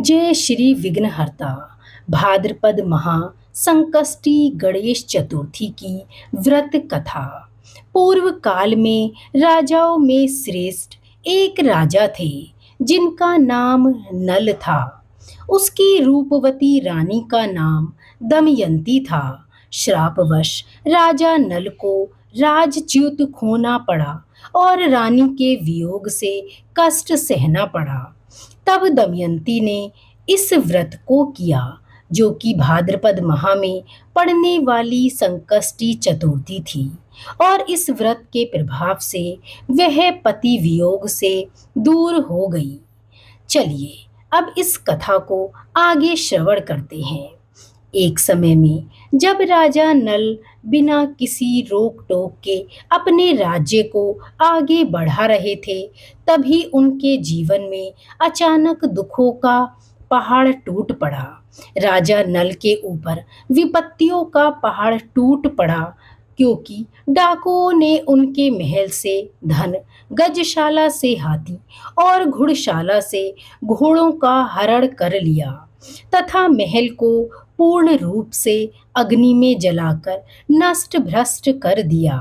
जय श्री विघ्नहर्ता। भाद्रपद महा संकष्टी गणेश चतुर्थी की व्रत कथा। पूर्व काल में राजाओं में श्रेष्ठ एक राजा थे जिनका नाम नल था। उसकी रूपवती रानी का नाम दमयंती था। श्रापवश राजा नल को राजच्युत खोना पड़ा और रानी के वियोग से कष्ट सहना पड़ा। तब दमयंती ने इस व्रत को किया जो कि भाद्रपद माह में पड़ने वाली संकष्टी चतुर्थी थी, और इस व्रत के प्रभाव से वह पति वियोग से दूर हो गई। चलिए अब इस कथा को आगे श्रवण करते हैं। एक समय में जब राजा नल बिना किसी रोक टोक के अपने राज्य को आगे बढ़ा रहे थे, तभी उनके जीवन में अचानक दुखों का पहाड़ टूट पड़ा। राजा नल के ऊपर विपत्तियों का पहाड़ टूट पड़ा क्योंकि डाकुओं ने उनके महल से धन, गजशाला से हाथी और घुड़शाला से घोड़ों का हरण कर लिया तथा महल को पूर्ण रूप से अग्नि में जलाकर नष्ट भ्रष्ट कर दिया।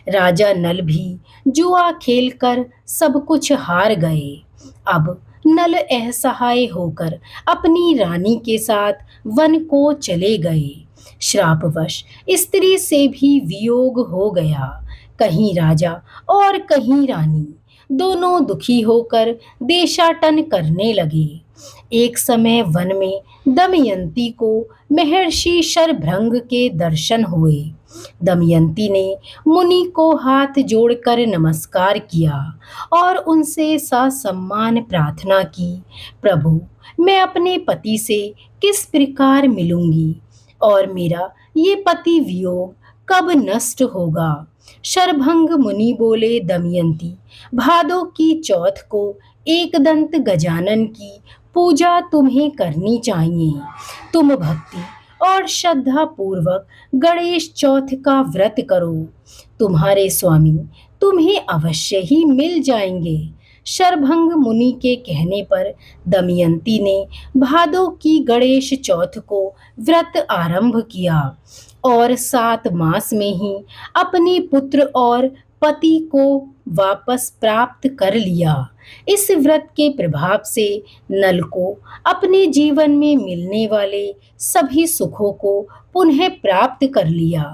राजा नल भी जुआ खेलकर सब कुछ हार गए। अब नल असहाय होकर अपनी रानी के साथ वन को चले गए। श्रापवश स्त्री से भी वियोग हो गया। कहीं राजा और कहीं रानी दोनों दुखी होकर देशाटन करने लगे। एक समय वन में दमयंती को महर्षि शरभृंग के दर्शन हुए। दमयंती ने मुनि को हाथ जोड़कर नमस्कार किया और उनसे ससम्मान प्रार्थना की, प्रभु मैं अपने पति से किस प्रकार मिलूंगी और मेरा ये पति वियोग कब नष्ट होगा। शरभंग मुनि बोले, दमयंती भादो की चौथ को एकदंत गजानन की पूजा तुम्हें करनी चाहिए। तुम भक्ति और श्रद्धा पूर्वक गणेश चौथ का व्रत करो, तुम्हारे स्वामी तुम्हें अवश्य ही मिल जाएंगे। शरभंग मुनि के कहने पर दमयंती ने भादो की गणेश चौथ को व्रत आरंभ किया और 7 मास में ही अपने पुत्र और पति को वापस प्राप्त कर लिया। इस व्रत के प्रभाव से नल को अपने जीवन में मिलने वाले सभी सुखों को पुनः प्राप्त कर लिया।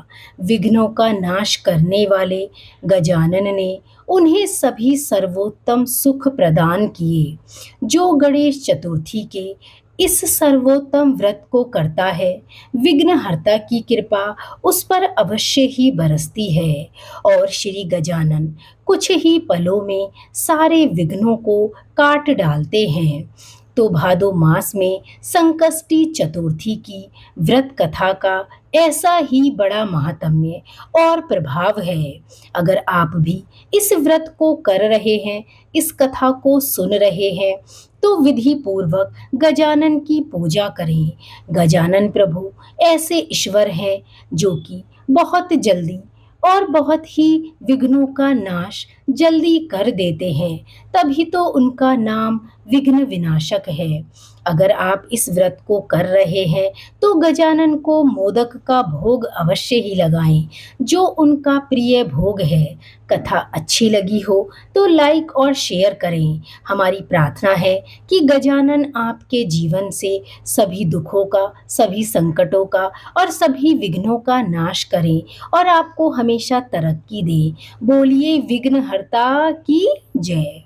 विघ्नों का नाश करने वाले गजानन ने उन्हें सभी सर्वोत्तम सुख प्रदान किए। जो गणेश चतुर्थी के इस सर्वोत्तम व्रत को करता है, विघ्नहर्ता की कृपा उस पर अवश्य ही बरसती है और श्री गजानन कुछ ही पलों में सारे विघ्नों को काट डालते हैं। तो भादो मास में संकष्टी चतुर्थी की व्रत कथा का ऐसा ही बड़ा महात्म्य और प्रभाव है। अगर आप भी इस व्रत को कर रहे हैं, इस कथा को सुन रहे हैं, तो विधि पूर्वक गजानन की पूजा करें। गजानन प्रभु ऐसे ईश्वर हैं जो कि बहुत जल्दी और बहुत ही विघ्नों का नाश जल्दी कर देते हैं, तभी तो उनका नाम विघ्न विनाशक है। अगर आप इस व्रत को कर रहे हैं तो गजानन को मोदक का भोग अवश्य ही लगाएं, जो उनका प्रिय भोग है। कथा अच्छी लगी हो तो लाइक और शेयर करें। हमारी प्रार्थना है कि गजानन आपके जीवन से सभी दुखों का, सभी संकटों का और सभी विघ्नों का नाश करें और आपको हमेशा तरक्की दे। बोलिए विघ्नहर्ता की जय।